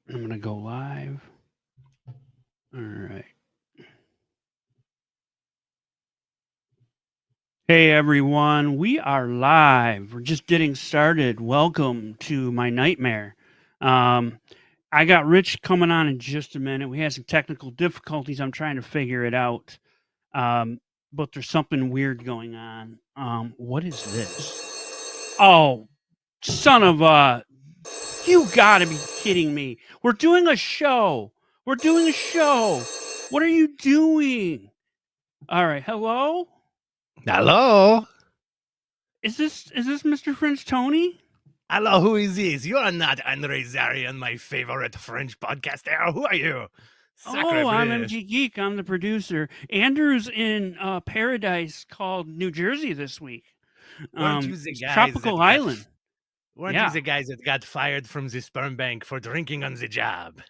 I'm going to go live. All right. Hey, everyone. We are live. We're just getting started. Welcome to my nightmare. I got Rich coming on in just a minute. We had some technical difficulties. I'm trying to figure it out. But there's something weird going on. What is this? Oh, son of a... You gotta be kidding me. We're doing a show. We're doing a show. What are you doing? All right. Hello? Hello? Is this Mr. French Tony? Hello, who is this? You are not Andre Zarian, my favorite French podcaster. Who are you? Sacre Oh, I'm bleu. MG GEEK. I'm the producer. Andrew's in paradise called New Jersey this week. Weren't you the guys Tropical that got Island. weren't you Yeah. the guys that got fired from the sperm bank for drinking on the job?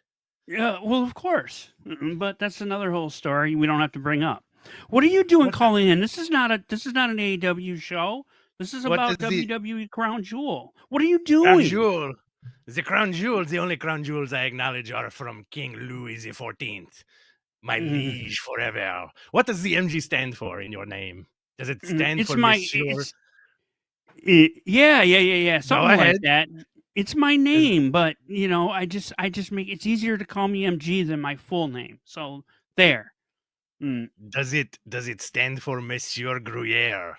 Yeah, well, of course. But that's another whole story we don't have to bring up. What are you doing What the- calling in? This is not an AEW show. This is What is about the WWE Crown Jewel. What are you Crown doing? Jewel? The Crown Jewels, the only Crown Jewels I acknowledge are from King Louis XIV, my liege forever. What does the MG stand for in your name? Does it stand It's for my Monsieur? yeah. Go Something like ahead. that. It's my name, but I just make it's easier to call me MG than my full name. So there. Does it stand for Monsieur Gruyere?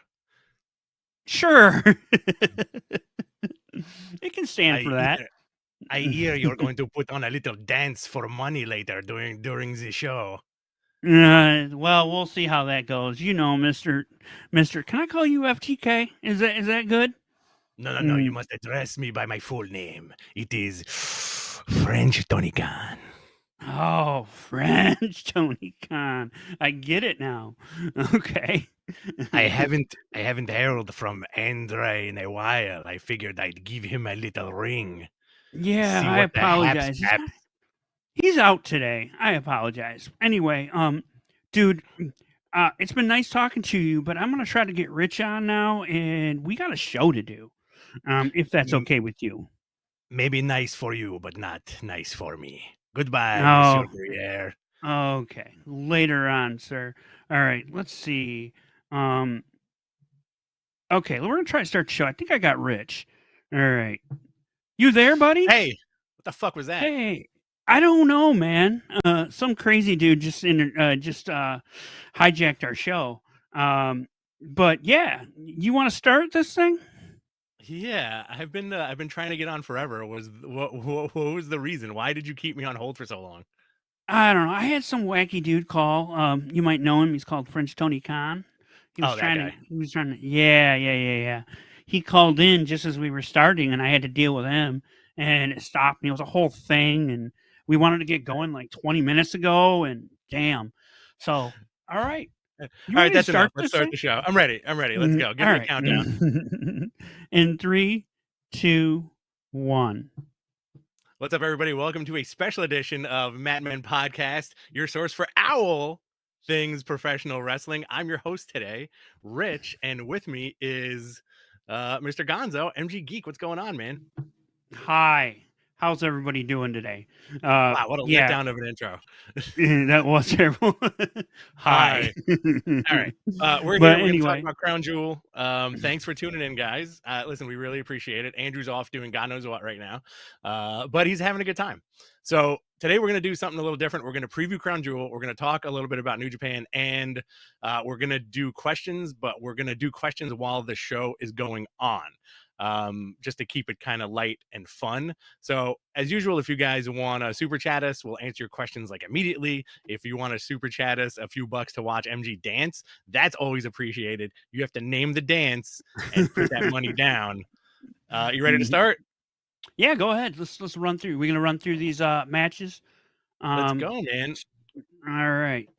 Sure. It can stand I for that. hear, I hear you're going to put on a little dance for money later during the show. Well, we'll see how that goes. Mister. Can I call you FTK? Is that good? No. You must address me by my full name. It is French Tony Khan. Oh, French Tony Khan. I get it now. Okay. I haven't heard from Andre in a while. I figured I'd give him a little ring. Yeah, See I what the haps apologize. haps. He's out today. I apologize. Anyway, dude, it's been nice talking to you, but I'm gonna try to get Rich on now, and we got a show to do. If that's M- okay with you. Maybe nice for you, but not nice for me. Goodbye, Monsieur Oh, Gruyere. okay. Later on, sir. All right. Let's see. Um, okay, we're gonna try to start the show. I think I got Rich. All right. You there, buddy? Hey, what the fuck was that? Hey, I don't know, man. Some crazy dude just hijacked our show. But yeah, you want to start this thing? Yeah, I've been trying to get on forever. What was the reason? Why did you keep me on hold for so long? I don't know. I had some wacky dude call. You might know him. He's called French Tony Khan. He was Oh, that trying guy. to. He was trying to. Yeah. He called in just as we were starting, and I had to deal with him. And it stopped me. It was a whole thing, and we wanted to get going like 20 minutes ago, and damn. So, all right. All You right, ready to that's enough. start Let's this start thing? the show. I'm ready. Let's go. Give All me a right. countdown. In 3, 2, 1. What's up, everybody? Welcome to a special edition of Madman Podcast, your source for all things professional wrestling. I'm your host today, Rich, and with me is Mr. Gonzo, MG Geek. What's going on, man? Hi. How's everybody doing today? Wow, what a Yeah, letdown of an intro. that was terrible. Hi. All right. We're But here. We're going to talk anyway, about Crown Jewel. Thanks for tuning in, guys. Listen, we really appreciate it. Andrew's off doing God knows what right now, but he's having a good time. So today we're going to do something a little different. We're going to preview Crown Jewel. We're going to talk a little bit about New Japan, and we're going to do questions, but we're going to do questions while the show is going on. Just to keep it kind of light and fun. So as usual, if you guys want to super chat us, we'll answer your questions like immediately. If you want to super chat us a few bucks to watch MG dance, that's always appreciated. You have to name the dance and put that money down. You ready to start? Yeah, go ahead. Let's run through. We're gonna run through these matches. Let's go, man. All right.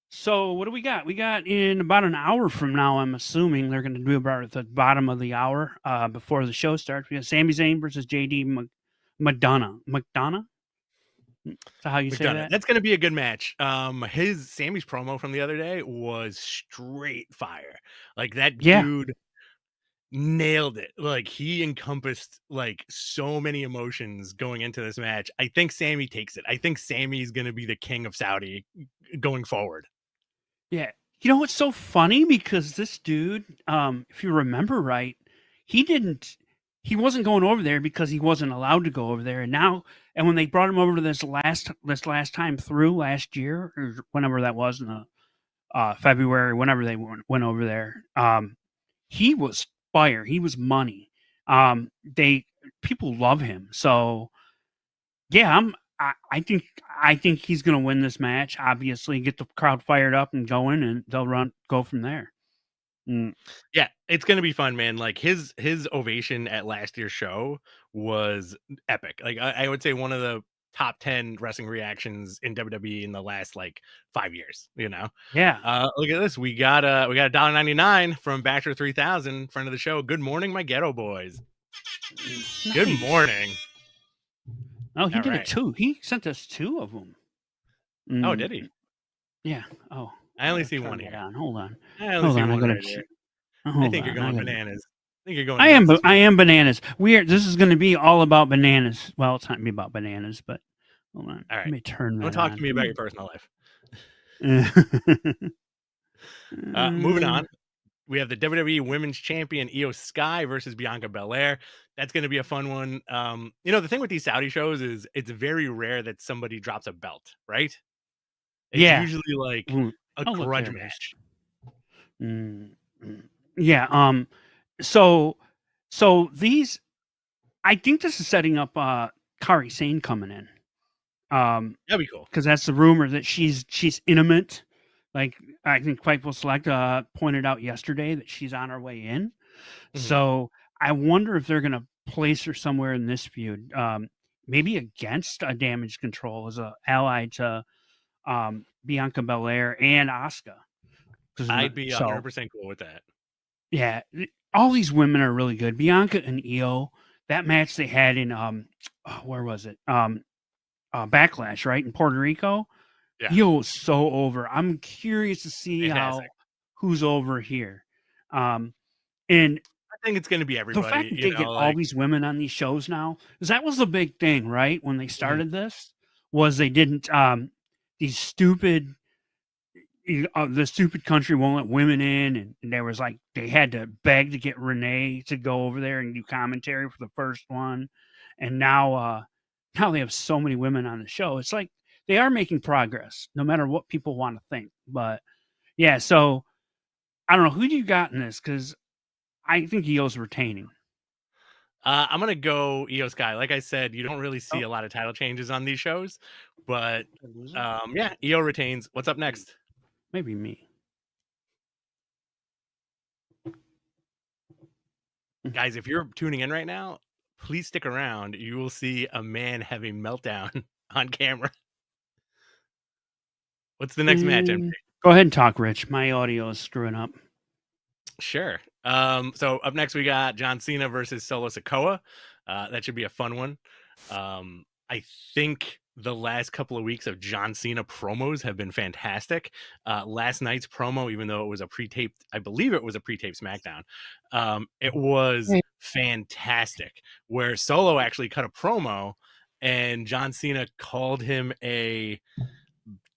So what do we got? We got in about an hour from now. I'm assuming they're going to do about at the bottom of the hour before the show starts. We got Sami Zayn versus JD McDonough. McDonough? Is that how you say that? That's going to be a good match. Sammy's promo from the other day was straight fire. Like that dude. nailed it. Like, he encompassed like so many emotions going into this match. I think Sammy takes it. I think Sammy's gonna be the king of Saudi going forward. Yeah. You know what's so funny? Because this dude, if you remember right, he didn't he wasn't going over there because he wasn't allowed to go over there. And when they brought him over to this last time through last year or whenever that was in the February, whenever they went over there, he was fire. He was money. They People love him. So yeah, I think he's gonna win this match. Obviously, get the crowd fired up and going, and they'll go from there. Mm, Yeah, it's gonna be fun, man. Like his ovation at last year's show was epic. Like I would say one of the top 10 wrestling reactions in WWE in the last like 5 years, you know. yeah, Look at this. We got $1.99 from Bachelor 3000, friend of the show. Good morning, my ghetto boys. Good nice. morning. Oh, he All did it right. too. He sent us two of them. Oh, did he? Yeah. Oh, I I only gotta see turn one that here. on. Hold on. I only Hold see on. I one gotta. right here. I Hold think you're on. I going gotta. bananas. I think you're going nuts this I week. am bananas. This is gonna be all about bananas. Well, it's not gonna be about bananas, but hold on. All Let right. me turn Don't that talk to on. me about your personal life. Moving Uh, on. We have the WWE Women's Champion Io Sky versus Bianca Belair. That's going to be a fun one. The thing with these Saudi shows is it's very rare that somebody drops a belt, right? It's yeah. usually like Mm. a Oh, look, grudge there it is. match. Mm, yeah. So, these, I think this is setting up Kari Sane coming in. That'd be cool. Because that's the rumor that she's intimate. Like I think Fightful Select pointed out yesterday that she's on her way in. Mhm. So I wonder if they're gonna place her somewhere in this feud. Maybe against a Damage Control as a ally to Bianca Belair and Asuka. I'd be So 100% cool with that. yeah, all these women are really good. Bianca and Io, that match they had in where was it? Backlash, right? In Puerto Rico. Yeah, Io was so over. I'm curious to see fantastic. who's over here. And I think it's going to be the fact everybody, that they get all like, these women on these shows now, because that was the big thing, right? When they mhm. started this, was they didn't these stupid the stupid country won't let women in, and there was like they had to beg to get Renee to go over there and do commentary for the first one, and now they have so many women on the show. It's like they are making progress, no matter what people want to think. But yeah, so I don't know who do you got in this because I think Io's retaining. I'm gonna go Io Sky. Like I said, you don't really see Oh, a lot of title changes on these shows, but did I lose it? yeah, Io retains. What's up next? Maybe me. Guys, if you're tuning in right now, please stick around. You will see a man have a meltdown on camera. What's the next match, MJ? Go ahead and talk, Rich. My audio is screwing up. Sure. So up next we got John Cena versus Solo Sikoa. That should be a fun one. I think the last couple of weeks of John Cena promos have been fantastic. Last night's promo, even though it was a pre-taped, I believe it was a pre-taped SmackDown, it was Hey. fantastic. Where Solo actually cut a promo, and John Cena called him a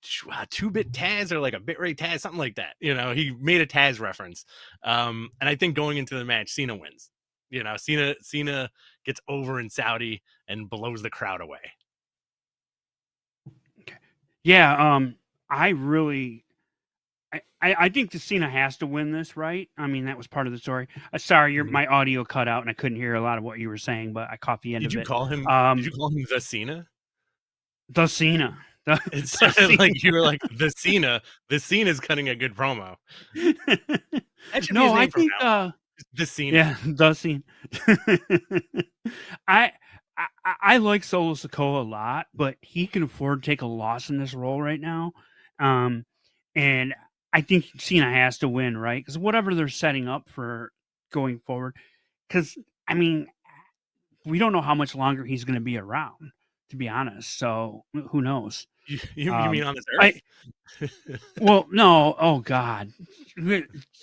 2-bit Taz or like a bit rate Taz, something like that. He made a Taz reference. And I think going into the match, Cena wins. Cena gets over in Saudi and blows the crowd away. Okay. Yeah, I really I think the Cena has to win this, right? I mean, that was part of the story. Sorry, Mhm. my audio cut out and I couldn't hear a lot of what you were saying, but I caught the end Did of you it. call him? Did you call him the Cena? The Cena. The, It the sounded Cena. like you were like the Cena. The Cena's cutting a good promo. That should be No, his I name from think now on. The Cena. yeah, the Cena. I, I like Solo Sikoa a lot, but he can afford to take a loss in this role right now. Um, and I think Cena has to win, right? Because whatever they're setting up for going forward, because I mean, we don't know how much longer he's going to be around, to be honest. So who knows? You mean on this I earth? well, no, oh God,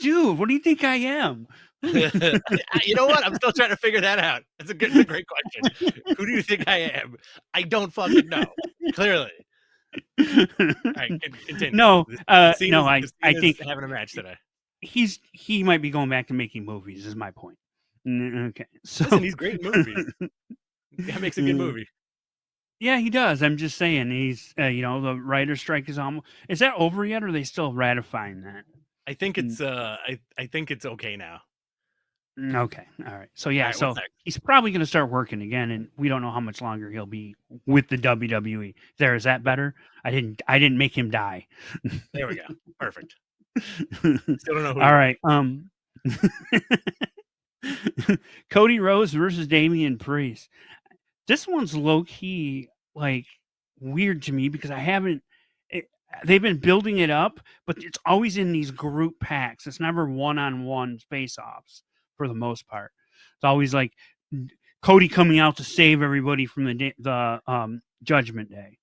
dude, what do you think I am? You know what? I'm still trying to figure that out. It's a great question. Who do you think I am? I don't fucking know. Clearly. All right, continue. No, The scene no, is I think having a match today. he might be going back to making movies. Is my point. Okay, so Listen, he's great in movies. That makes a good movie. yeah, he does. I'm just saying he's the writer's strike is almost is that over yet, or are they still ratifying that? I think it's I think it's okay now. Okay, all right. So All yeah, right, what's so next? he's probably going to start working again, and we don't know how much longer he'll be with the WWE. Is that better? I didn't make him die. There we go. Perfect. Still don't know who All you are. right. Cody Rhodes versus Damian Priest. This one's low key like weird to me because I haven't. They've been building it up, but it's always in these group packs. It's never one-on-one face-offs for the most part. It's always like Cody coming out to save everybody from the Judgment Day.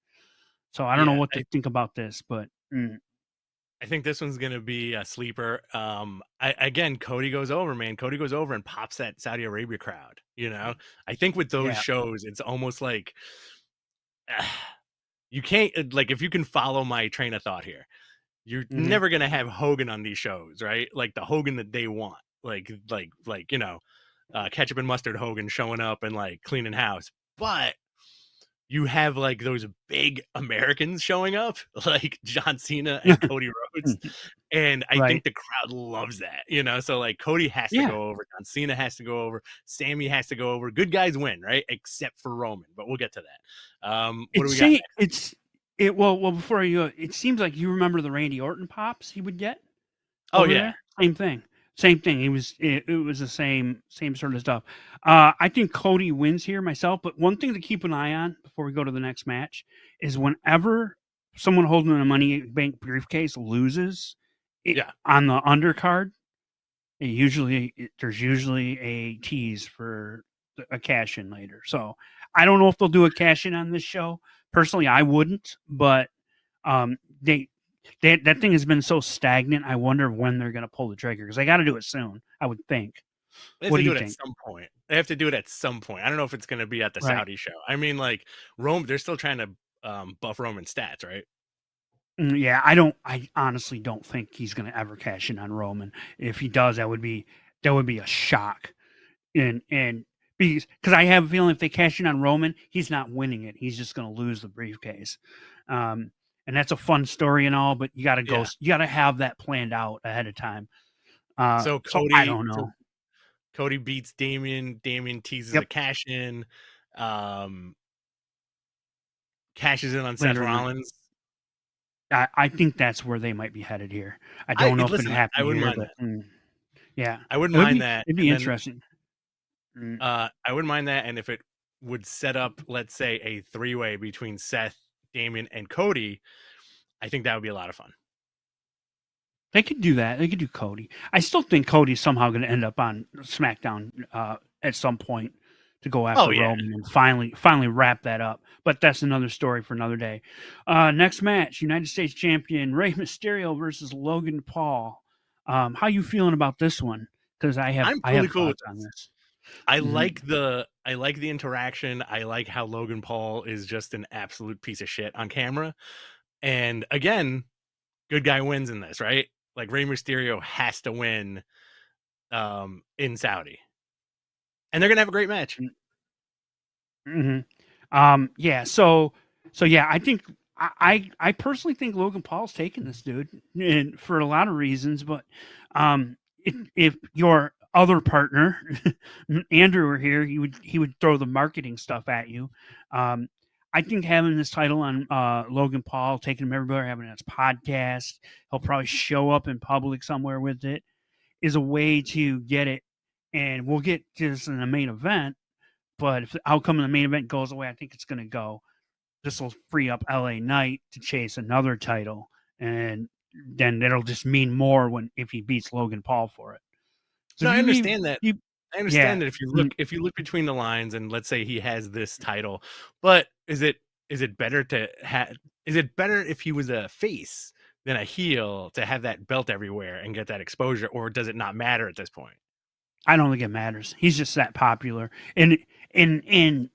So I don't know Yeah, what to think about this, but I think this one's gonna be a sleeper. Again, Cody goes over, man. Cody goes over and pops that Saudi Arabia crowd. You know, I think with those yeah. shows, it's almost like you can't like if you can follow my train of thought here. You're never gonna have Hogan on these shows, right? Like the Hogan that they want, like ketchup and mustard Hogan showing up and like cleaning house, but you have like those big Americans showing up, like John Cena and Cody Rhodes. And I think the crowd loves that, So like Cody has to go over, John Cena has to go over, Sammy has to go over. Good guys win, right? Except for Roman, but we'll get to that. What do we got next? Well before you go, it seems like you remember the Randy Orton pops he would get. Oh yeah. There? Same thing. It was the same sort of stuff. I think Cody wins here myself, but one thing to keep an eye on before we go to the next match is whenever someone holding a Money Bank briefcase loses on the undercard, there's usually a tease for a cash in later. So I don't know if they'll do a cash in on this show. Personally, I wouldn't, but that thing has been so stagnant. I wonder when they're going to pull the trigger because they got to do it soon. I would think. What do you think? At some point. They have to do it at some point. I don't know if it's going to be at the Saudi show. I mean, like Rome, they're still trying to buff Roman stats, right? Yeah, I honestly don't think he's going to ever cash in on Roman. If he does, that would be a shock. And because I have a feeling if they cash in on Roman, he's not winning it. He's just going to lose the briefcase. And that's a fun story and all, but you got to go. You got to have that planned out ahead of time. So Cody, I don't know. So Cody beats Damian. Damian teases a cash in. Cashes in on Seth Rollins. I think that's where they might be headed here. I don't know if it happened. I wouldn't here, mind but, that. Yeah, I wouldn't mind that. It'd be interesting. I wouldn't mind that, and if it would set up, let's say, a three-way between Seth, Damian, and Cody, I think that would be a lot of fun. They could do that. They could do Cody. I still think Cody's somehow going to end up on SmackDown at some point to go after Roman and finally wrap that up. But that's another story for another day. Next match, United States Champion Rey Mysterio versus Logan Paul. How you feeling about this one? Because I have thoughts on this. I like the interaction. I like how Logan Paul is just an absolute piece of shit on camera. And again, good guy wins in this, right? Like Rey Mysterio has to win in Saudi. And they're gonna have a great match. Yeah. So yeah, I think I personally think Logan Paul's taking this dude, and for a lot of reasons. But if your other partner Andrew were here, he would throw the marketing stuff at you. I think having this title on Logan Paul, taking him everywhere, having his podcast, he'll probably show up in public somewhere with it, is a way to get it. And we'll get to this in the main event. But if the outcome of the main event goes away, I think it's going to go. This will free up LA Knight to chase another title. And then that'll just mean more if he beats Logan Paul for it. So I understand that. I understand that if you look between the lines and let's say he has this title, but is it better if he was a face than a heel to have that belt everywhere and get that exposure, or does it not matter at this point? I don't think it matters. He's just that popular, and in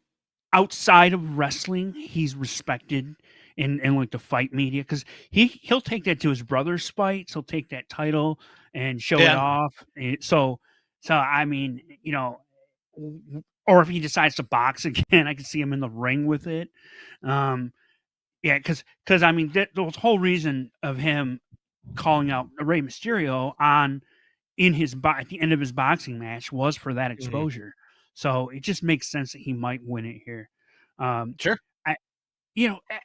outside of wrestling, he's respected in like the fight media because he'll take that to his brother's fights. He'll take that title and show it Yeah. off. So I mean, or if he decides to box again, I can see him in the ring with it. Um, yeah, because I mean, the whole reason of him calling out Rey Mysterio on in his at the end of his boxing match was for that Mhm. exposure. So it just makes sense that he might win it here. Um, Sure. I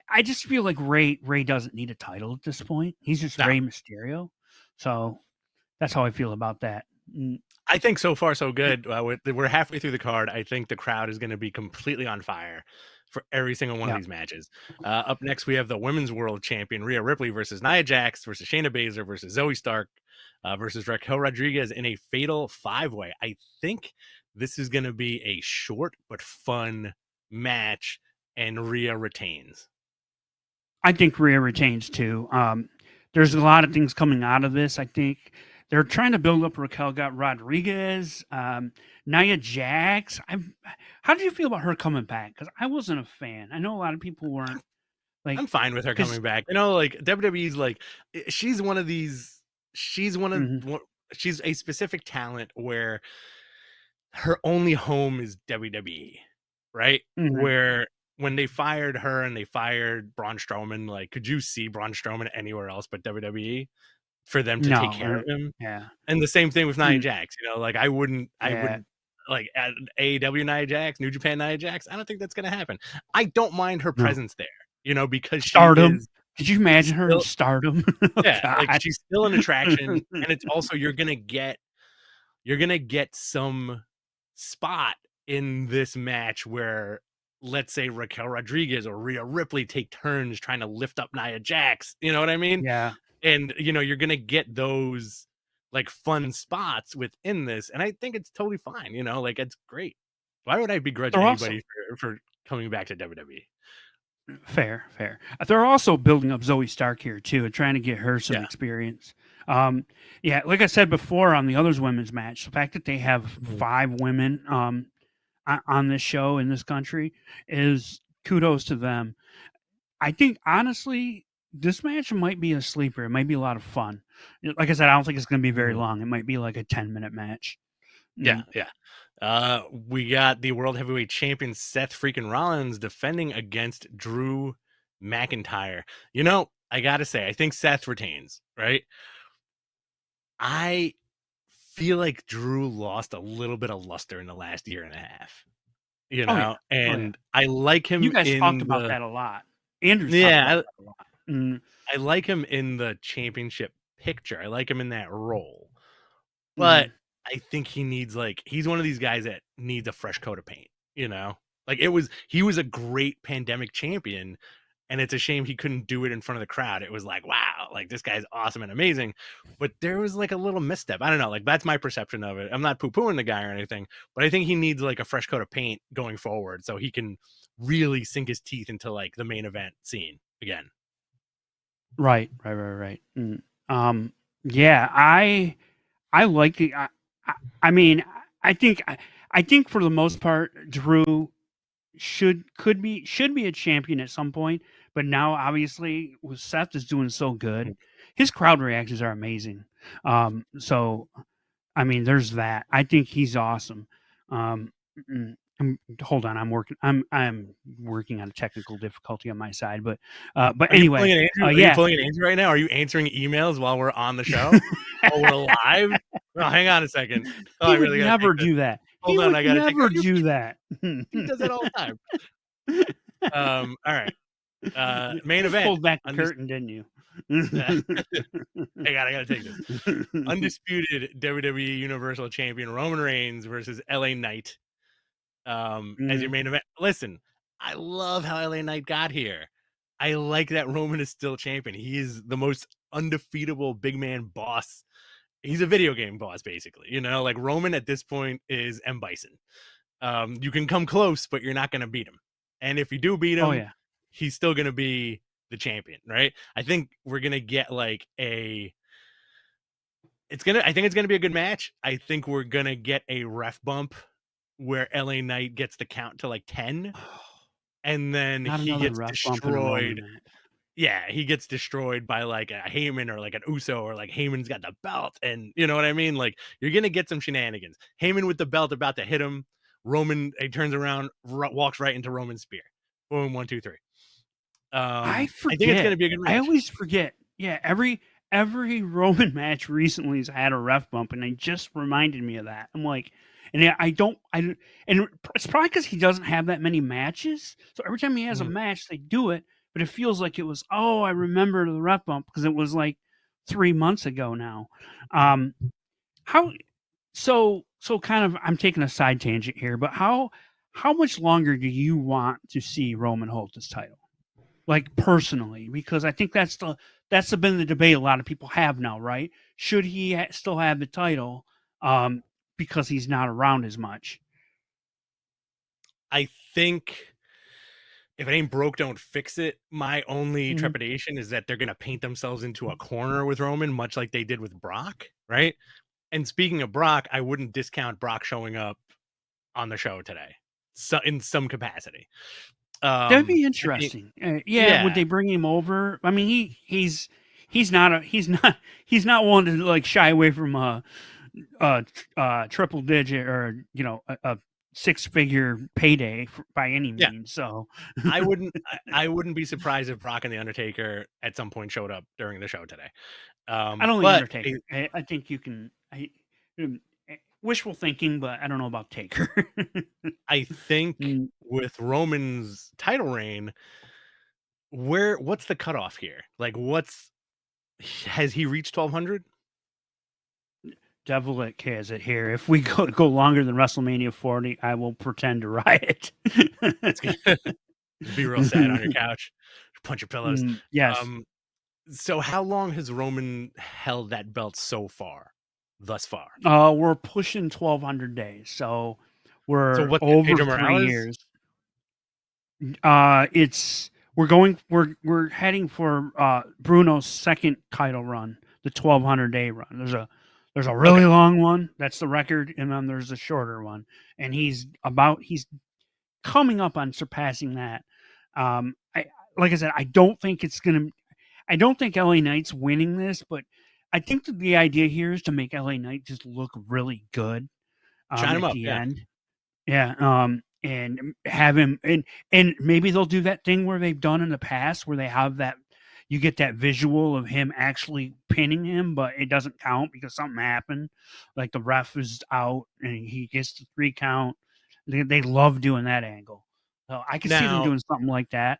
I just feel like Ray doesn't need a title at this point. He's just No. Rey Mysterio. So that's how I feel about that. I think so far so good. We're halfway through the card. I think the crowd is going to be completely on fire for every single one of Yeah. these matches. Up next, we have the Women's World Champion Rhea Ripley versus Nia Jax versus Shayna Baszler versus Zoe Stark versus Raquel Rodriguez in a fatal 5-way. I think this is going to be a short but fun match, and Rhea retains. I think Rhea retains too. There's a lot of things coming out of this. I think they're trying to build up Raquel Rodriguez, Nia Jax. How do you feel about her coming back? Because I wasn't a fan. I know a lot of people weren't. Like, I'm fine with her because coming back. You know, like WWE's like she's one of these. She's one of she's a specific talent where her only home is WWE, right? Where when they fired her and they fired Braun Strowman, like, could you see Braun Strowman anywhere else but WWE for them to take care of no, him? yeah, And the same thing with Nia mm, Jax. You know, like I wouldn't yeah. like at AEW Nia Jax, New Japan Nia Jax. I don't think that's gonna happen. I don't mind her No. presence there, you know, because she Stardom. is Could you imagine her in still, Stardom? Oh yeah, like God. she's still an attraction, and it's also you're gonna get some spot in this match where, let's say, Raquel Rodriguez or Rhea Ripley take turns trying to lift up Nia Jax. You know what I mean? Yeah. And you know, you're gonna get those like fun spots within this, and I think it's totally fine. You know, like it's great. Why would I begrudge They're also anybody for coming back to WWE? fair, fair. They're also building up Zoe Stark here too, and trying to get her some Yeah. experience. Yeah, like I said before on the others women's match, the fact that they have Mhm. 5 women on this show in this country is kudos to them. I think honestly, this match might be a sleeper. It might be a lot of fun. Like I said, I don't think it's going to be very Mhm. long. It might be like a 10-minute match. Yeah, Mm. yeah. We got the World Heavyweight Champion Seth freaking Rollins defending against Drew McIntyre. You know, I gotta say, I think Seth retains, right? I feel like Drew lost a little bit of luster in the last year and a half, you Oh yeah, know, oh yeah. and I like You him guys talked in about the that a lot. Andrews talked about yeah, that a lot. Mm, I like him in the championship picture. I like him in that role. But mhm. I think he needs like he's one of these guys that needs a fresh coat of paint, you know? Like he was a great pandemic champion, and it's a shame he couldn't do it in front of the crowd. It was like, wow, like this guy's awesome and amazing. But there was like a little misstep. I don't know, like that's my perception of it. I'm not poo-pooing the guy or anything, but I think he needs like a fresh coat of paint going forward so he can really sink his teeth into like the main event scene again. Right, right, right, right. Um, yeah, I like the. I mean, I think I think for the most part, Drew should be a champion at some point. But now, obviously, with Seth is doing so good, his crowd reactions are amazing. So I mean, there's that. I think he's awesome. Hold on, I'm working on a technical difficulty on my side, but Are you anyway, pulling an Andrew? Are you yeah. pulling an Andrew right now? Are you answering emails while we're on the show? While we're live? Oh, hang on a second. Oh, He I would really gotta take never this. do that. He Hold on, would I gotta take. never do that. He does that all the time. All right. Main Just event. pulled back the curtain, didn't you? I gotta take this. Undisputed WWE Universal Champion Roman Reigns versus LA Knight. As your Mm. main event. Listen, I love how LA Knight got here. I like that Roman is still champion. He is the most undefeatable big man boss. He's a video game boss, basically. You know, like Roman at this point is M. Bison. You can come close, but you're not going to beat him. And if you do beat Oh him, yeah. he's still going to be the champion, right? I think we're going to get like I think it's gonna be a good match. I think we're gonna get a ref bump where LA Knight gets the count to like 10, and then Not he another gets ref bump in a Roman destroyed. match. Yeah, he gets destroyed by like a Heyman or like an Uso, or like Heyman's got the belt, and you know what I mean? Like, you're gonna get some shenanigans. Heyman with the belt about to hit him. Roman, he turns around, walks right into Roman's spear. Boom, 1, 2, 3. I I think it's gonna forget. be a good I match. always forget. Yeah, every Roman match recently has had a ref bump, and they just reminded me of that. I'm like, and and it's probably because he doesn't have that many matches. So every time he has a Mhm. match, they do it, but it feels like it was, oh, I remember the ref bump because it was like 3 months ago now. Um, how so kind of, I'm taking a side tangent here, but how much longer do you want to see Roman hold this title? Like, personally, because I think that's been the debate a lot of people have now, right? Should he still have the title, um, because he's not around as much? I think if it ain't broke, don't fix it. My only Mhm. trepidation is that they're gonna paint themselves into a corner with Roman, much like they did with Brock, right? And speaking of Brock, I wouldn't discount Brock showing up on the show today, so in some capacity. That'd be I think, interesting. Yeah, would yeah, they bring him over? I mean, he's not one to like shy away from triple digit, or a six figure payday by any yeah. means. So I wouldn't be surprised if Brock and the Undertaker at some point showed up during the show today. I don't think But Undertaker. I think you can. Wishful thinking, but I don't know about Taker. I think Mm, with Roman's title reign, what's the cutoff here? Like, has he reached 1200? Devilic has it here. If we go longer than WrestleMania 40, I will pretend to riot. It's gonna be real sad on your couch, punch your pillows. Yes. Um, so how long has Roman held that belt so far, thus far? We're pushing 1,200 days, so So we're what's it, over Pedro 3 Morales? years. It's we're heading for Bruno's second title run, the 1,200-day run. There's a Okay, really long one, that's the record, and then there's a shorter one, and he's coming up on surpassing that. I Like I said, I don't think LA Knight's winning this, but I think that the idea here is to make LA Knight just look really good shine him at up. the Yeah. end. Yeah, and have him, and maybe they'll do that thing where they've done in the past where they have that, you get that visual of him actually pinning him, but it doesn't count because something happened, like the ref is out and he gets the 3 count. They love doing that angle. So I could see them Now, doing something like that.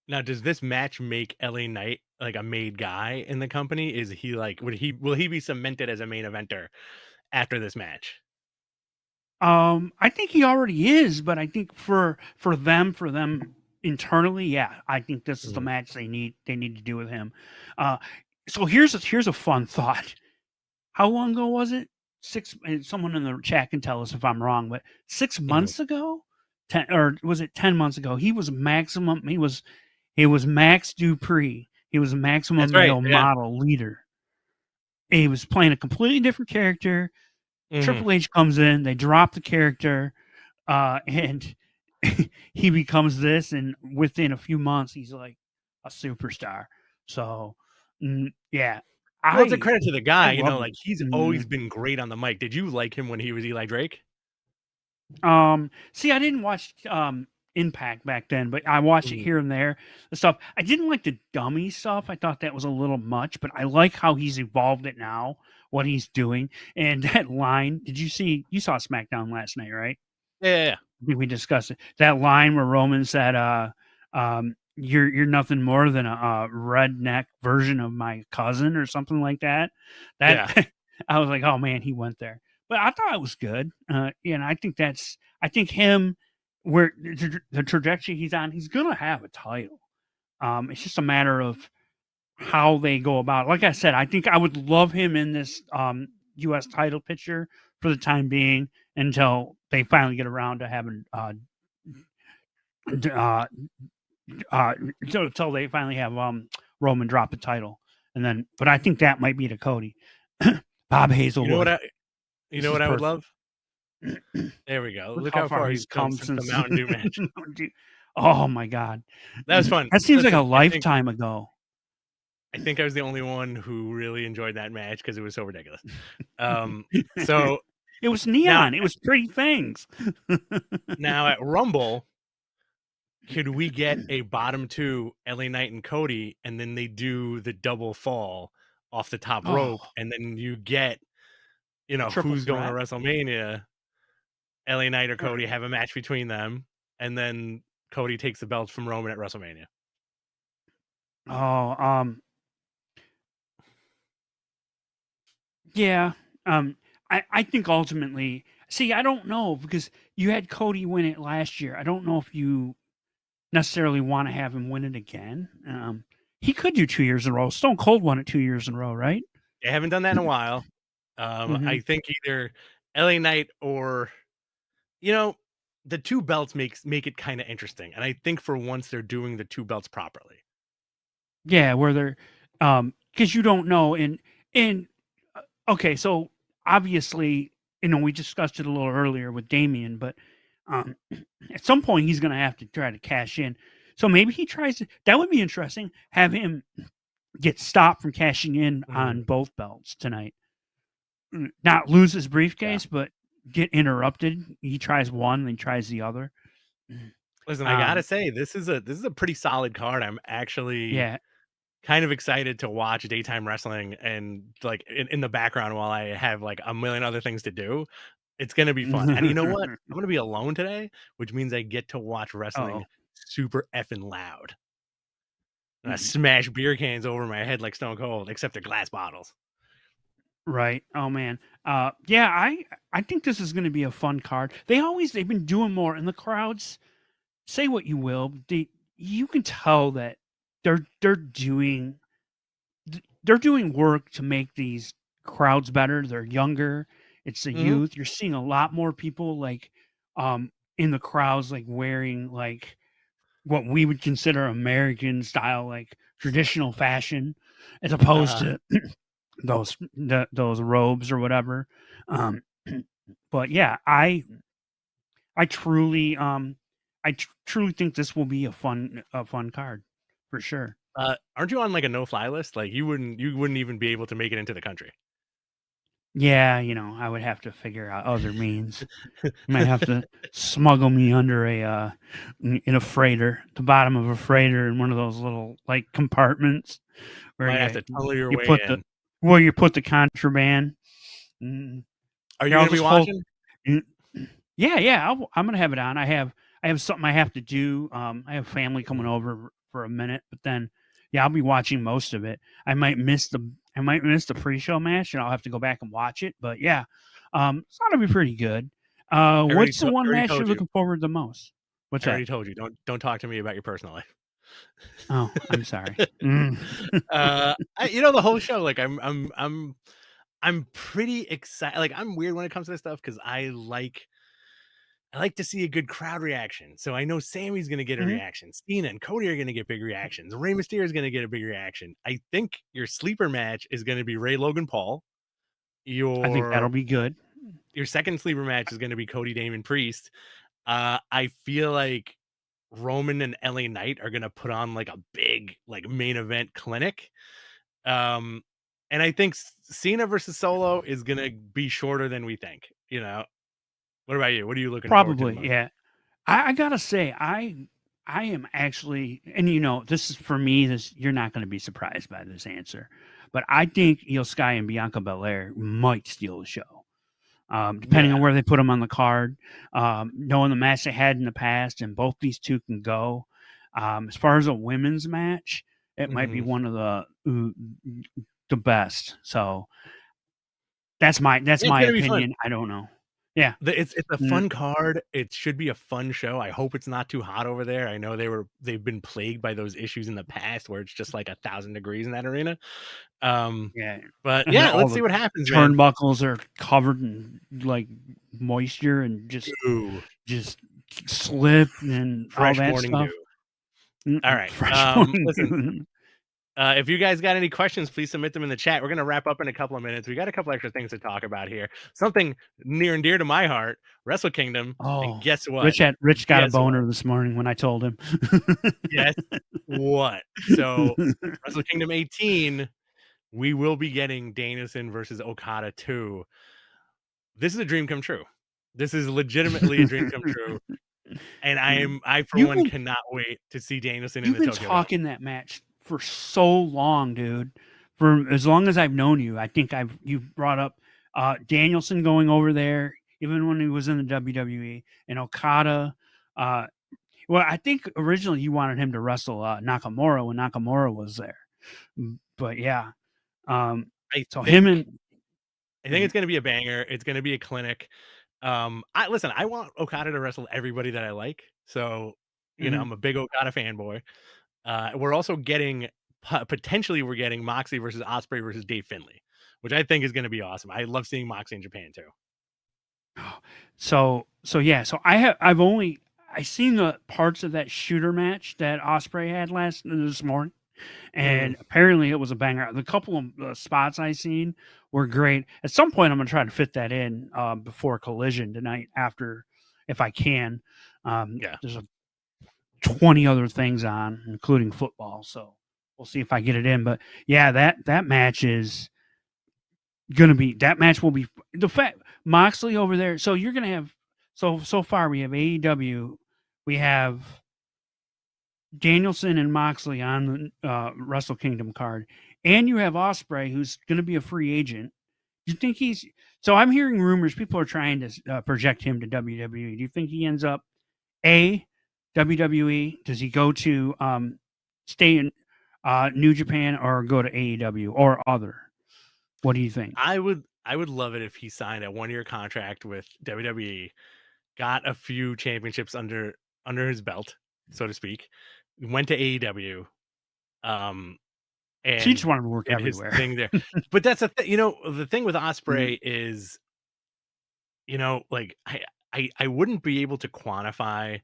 now, does this match make LA Knight like a made guy in the company? Is he like, will he be cemented as a main eventer after this match? I think he already is, but I think for them internally, yeah, I think this is the Mhm. match they need to do with him. Uh, so here's a fun thought. How long ago was it? And someone in the chat can tell us if I'm wrong, but six Mhm. months ago, 10 months ago, he was Max Dupree. He was a That's maximum right. male Yeah. model leader. He was playing a completely different character. Mhm. Triple H comes in, they drop the character, and he becomes this, and within a few months, he's like a superstar. So, yeah, Well, it's a I credit to the I guy, love like, him. he's always been great on the mic. Did you like him when he was Eli Drake? See, I didn't watch Impact back then, but I watched it Mhm. here and there. The stuff I didn't like the dummy stuff. I thought that was a little much, but I like how he's evolved it now, what he's doing, and that line. You saw SmackDown last night, right? Yeah, yeah, yeah. I think we discussed it. That line where Roman said, "You're nothing more than a redneck version of my cousin," or something like that. That Yeah. I was like, "Oh man, he went there." But I thought it was good. And I think him, where the trajectory he's on, he's gonna have a title. It's just a matter of how they go about it. Like I said, I think I would love him in this U.S. title picture for the time being until they finally get around to having uh, uh, until they finally have Roman drop the title, and then. But I think that might be to Cody. Bob You know what Hazelwood. I you This know is what I would perfect. love? There we go. Look Look how how far far he's he's come come since the since Mountain Dew match. Oh my god. That was fun. That seems like a Listen, lifetime ago. I think I was the only one who really enjoyed that match because it was so ridiculous. So It was now neon. It was pretty things. now at Rumble, could we get a bottom two, LA Knight and Cody, and then they do the double fall off the top Oh, rope, and then you get, a triple who's going to threat. WrestleMania? LA Knight or Cody Right. have a match between them, and then Cody takes the belts from Roman at WrestleMania. Oh, yeah. Um, I think ultimately, see, I don't know because you had Cody win it last year. I don't know if you necessarily want to have him win it again. He could do 2 years in a row. Stone Cold won it 2 years in a row, right? They haven't done that in a while. Hmm. I think either LA Knight or you know, the two belts make it kind of interesting, and I think for once they're doing the two belts properly. Yeah, where they're, because you don't know. And okay, so obviously, we discussed it a little earlier with Damien, but um, at some point he's going to have to try to cash in. So maybe he tries to. That would be interesting. Have him get stopped from cashing in Mhm. on both belts tonight. Not lose his Yeah. briefcase, but get interrupted. He tries one, then tries the other. Listen, I gotta Um, say, this is a pretty solid card. I'm actually yeah. kind of excited to watch daytime wrestling and like in the background while I have like a million other things to do. It's gonna be fun. And you know what? I'm gonna be alone today, which means I get to watch wrestling Oh, super effing loud. And I smash beer cans over my head like Stone Cold, except they're glass bottles. right. Oh man. Yeah. I think this is going to be a fun card. They've been doing more, and the crowds, say what you will, you can tell that they're doing they're doing work to make these crowds better. They're younger. It's the Mhm. youth. You're seeing a lot more people like in the crowds like wearing like what we would consider American style, like traditional fashion, as opposed Uh-huh. to those robes or whatever. Um, but yeah, I truly truly think this will be a fun card for sure. Aren't you on like a no-fly list? Like you wouldn't even be able to make it into the country. Yeah, I would have to figure out other means. You might have to smuggle me under in a freighter, the bottom of a freighter in one of those little like compartments where Might have to tunnel your you way put the in. contraband. Mm, Are you Here, I'll gonna be just hold. watching? Mm, Yeah, yeah, I'm gonna have it on. I have something I have to do. I have family coming Mhm. over for a minute, but then yeah, I'll be watching most of it. I might miss the pre-show match, and I'll have to go back and watch it. But yeah, it's gonna be pretty good. What's the I one already match you're told you. looking forward the most? What's I that? already told you. Don't talk to me about your personal life. Oh, I'm sorry. Mm. The whole show, like I'm pretty excited. Like I'm weird when it comes to this stuff because I like to see a good crowd reaction. So I know Sammy's gonna get a Mhm. reaction. Cena and Cody are gonna get big reactions. Rey Mysterio is gonna get a big reaction. I think your sleeper match is gonna be Ray Logan Paul. I think that'll Your be good. your second sleeper match is gonna be Cody Damon Priest. I feel like Roman and LA Knight are gonna put on like a big like main event clinic. Um, and I think Cena versus Solo is gonna be shorter than we think. What about you? What are you looking forward to the Probably, most? yeah. I gotta say, I am actually, and this is for me. This You're not going to be surprised by this answer, but I think Io Sky and Bianca Belair might steal the show. Depending Yeah. on where they put them on the card, knowing the match they had in the past, and both these two can go. As far as a women's match, it might be Mhm. one of the best. So that's my It's gonna be fun. opinion. I don't know. Yeah. It's a Mm, fun card. It should be a fun show. I hope it's not too hot over there. I know they've been plagued by those issues in the past where it's just like 1,000 degrees in that arena. Um, yeah. but And yeah, all let's the see what happens, man. turnbuckles are covered in like moisture and Ooh, just slip and all fresh that morning stuff. dew. All right. Fresh morning Listen, dew. If you guys got any questions, please submit them in the chat. We're going to wrap up in a couple of minutes. We got a couple extra things to talk about here. Something near and dear to my heart, Wrestle Kingdom. And Oh, guess what? Rich got a Guess what? boner this morning when I told him. Guess what? So, Wrestle Kingdom 18, we will be getting Danielson versus Okada 2. This is a dream come true. This is legitimately a dream come true. And I for one cannot wait to see Danielson in You've the been Tokyo Dome. talking that match for so long, dude. For as long as I've known you, I think you've brought up Danielson going over there, even when he was in the WWE, and Okada. Well, I think originally you wanted him to wrestle Nakamura when Nakamura was there, but yeah. I So him think and it's going to be a banger. It's going to be a clinic. I want Okada to wrestle everybody that I like. So, I'm a big Okada fanboy. We're also getting potentially we're getting Moxley versus Ospreay versus Dave Finlay, which I think is going to be awesome. I love seeing Moxley in Japan too. So yeah. So I seen the parts of that shooter match that Ospreay had this morning, and apparently it was a banger. The couple of spots I seen were great. At some point, I'm gonna try to fit that in before Collision tonight, after if I can. Yeah. There's 20 other things on, including football, so we'll see if I get it in. But yeah, that match is gonna be. That match will be the fact Moxley over there. So you're gonna have so far we have AEW, we have Danielson and Moxley on the Wrestle Kingdom card, and you have Ospreay, who's going to be a free agent. Do you think he's? So I'm hearing rumors. People are trying to project him to WWE. Do you think he ends up WWE? Does he go to stay in New Japan or go to AEW or other? What do you think? I would love it if he signed a 1-year contract with WWE, got a few championships under his belt, so to speak, went to AEW, So and you just want him to work did his everywhere. thing there. But that's the thing with Mhm. Ospreay is, like I wouldn't be able to quantify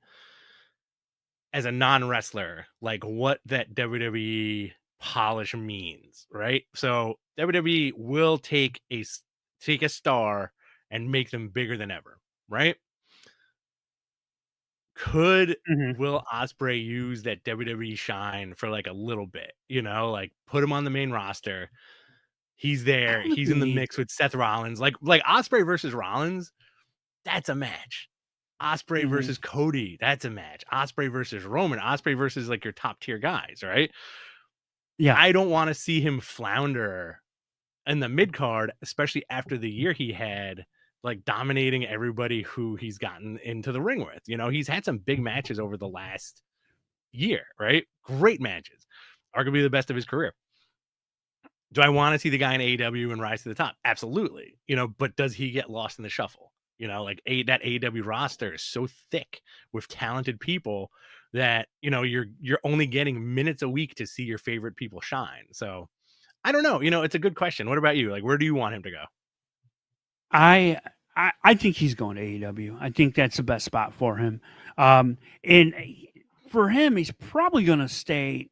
as a non-wrestler like what that WWE polish means, right? So WWE will take a star and make them bigger than ever, right? Could Mhm. Will Ospreay use that WWE shine for like a little bit, like put him on the main roster? He's I there. don't think He's he in the needs mix it. with Seth Rollins. Like Ospreay versus Rollins, that's a match. Ospreay Mhm. versus Cody, that's a match. Ospreay versus Roman, Ospreay versus like your top tier guys, right? Yeah. I don't want to see him flounder in the mid card, especially after the year he had, like dominating everybody who he's gotten into the ring with. He's had some big matches over the last year, right? Great matches, arguably the best of his career. Do I want to see the guy in AEW and rise to the top? Absolutely. But does he get lost in the shuffle? Like that AEW roster is so thick with talented people that you're only getting minutes a week to see your favorite people shine. So I don't know. It's a good question. What about you? Like, where do you want him to go? I think he's going to AEW. I think that's the best spot for him. And for him, he's probably going to stay.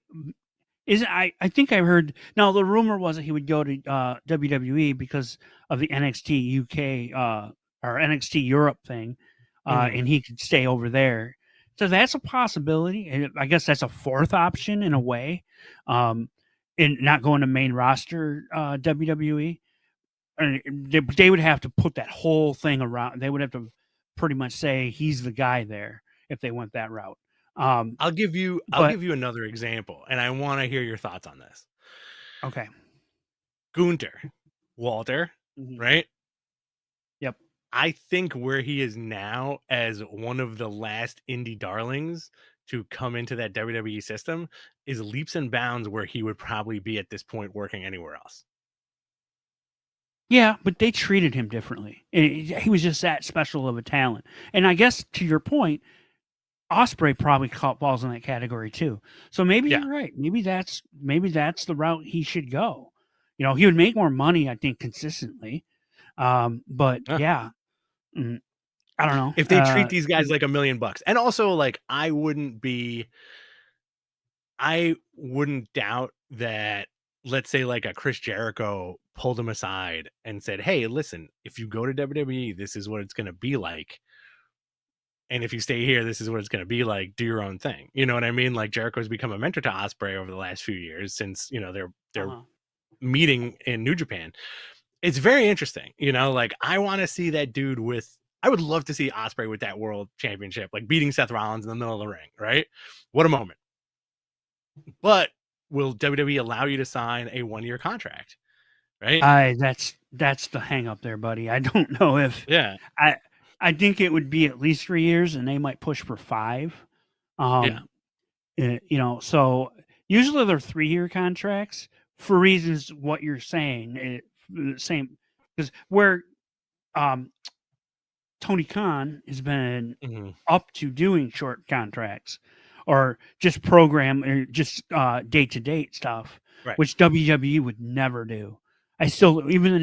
I think I heard. Now the rumor was that he would go to WWE because of the NXT UK or NXT Europe thing, and he could stay over there. So that's a possibility. And I guess that's a fourth option in a way, and not going to main roster WWE. They would have to put that whole thing around. They would have to pretty much say he's the guy there if they went that route. I'll give you But another example, and I want to hear your thoughts on this. okay, Gunter, Walter, Mhm. right? Yep. I think where he is now as one of the last indie darlings to come into that WWE system is leaps and bounds where he would probably be at this point working anywhere else. Yeah, but they treated him differently. He was just that special of a talent. And I guess to your point, Osprey probably falls in that category too. So maybe Yeah. you're right. Maybe that's the route he should go. He would make more money, I think, consistently. But Uh, yeah, I don't know. if they treat these guys like $1 million, and also like I wouldn't doubt that, let's say, like a Chris Jericho pulled him aside and said, "Hey, listen, if you go to WWE, this is what it's going to be like. And if you stay here, this is what it's going to be like. Do your own thing." You know what I mean? Like Jericho's become a mentor to Osprey over the last few years since, they're Uh-huh. meeting in New Japan. It's very interesting, like I want to see that dude with I would love to see Osprey with that world championship, like beating Seth Rollins in the middle of the ring, right? What a moment. But will WWE allow you to sign a 1-year contract, right? That's the hang up there, buddy. I don't know if Yeah. I I think it would be at least 3 years, and they might push for 5. Yeah. Um, so usually they're 3-year contracts for reasons what you're saying. Same because where um, Tony Khan has been Mhm. up to doing short contracts or just program or just date to date stuff, Right. which WWE would never do. I still even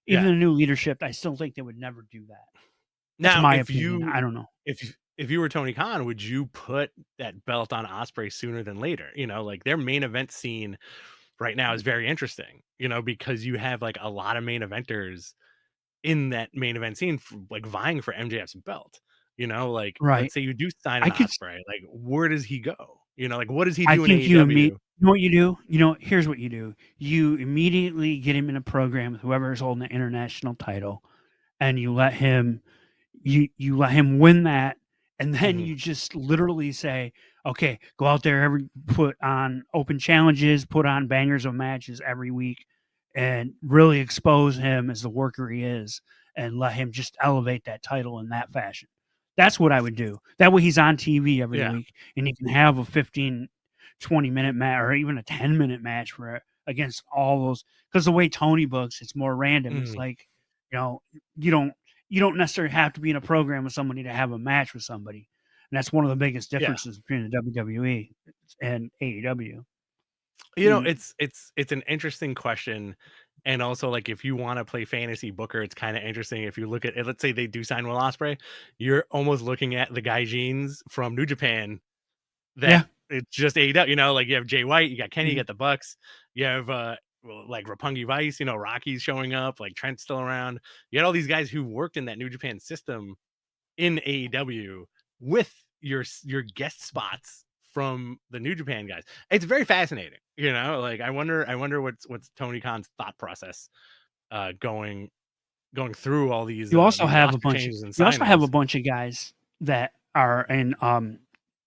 Yeah. the new leadership, I still think they would never do that. That's Now, my opinion. I don't know. if you were Tony Khan, would you put that belt on Osprey sooner than later? Like their main event scene right now is very interesting, because you have like a lot of main eventers in that main event scene like vying for MJF's belt. Like let's Right. say you do sign I an could Osprey, like where does he go? Like what does he I do in think AEW? you know what you do? Here's what you do. You immediately get him in a program with whoever is holding the international title, and you let him win that, and then Mhm. you just literally say, "Okay, go out there put on open challenges, put on bangers of matches every week, and really expose him as the worker he is, and let him just elevate that title in that fashion." That's what I would do. That way he's on TV every Yeah. week, and he can have a 15, 20-minute match or even a 10-minute match for against all those. Because the way Tony books, it's more random. It's Mhm. like, you know, you don't you don't necessarily have to be in a program with somebody to have a match with somebody. And that's one of the biggest Yeah. differences between the WWE and AEW. Mm, It's an interesting question. And also, like, if you want to play fantasy booker, it's kind of interesting. If you look at it, let's say they do sign Will Ospreay, you're almost looking at the Gaijins from New Japan that yeah. it's just AEW, like you have Jay White, you got Kenny, you Mm, got the Bucks, you have like Roppongi Vice, Rocky's showing up, like Trent's still around. You had all these guys who worked in that New Japan system in AEW with your guest spots from the New Japan guys. It's very fascinating, like I wonder what's Tony Khan's thought process going through all these roster changes and you also have a signings. bunch of guys that are in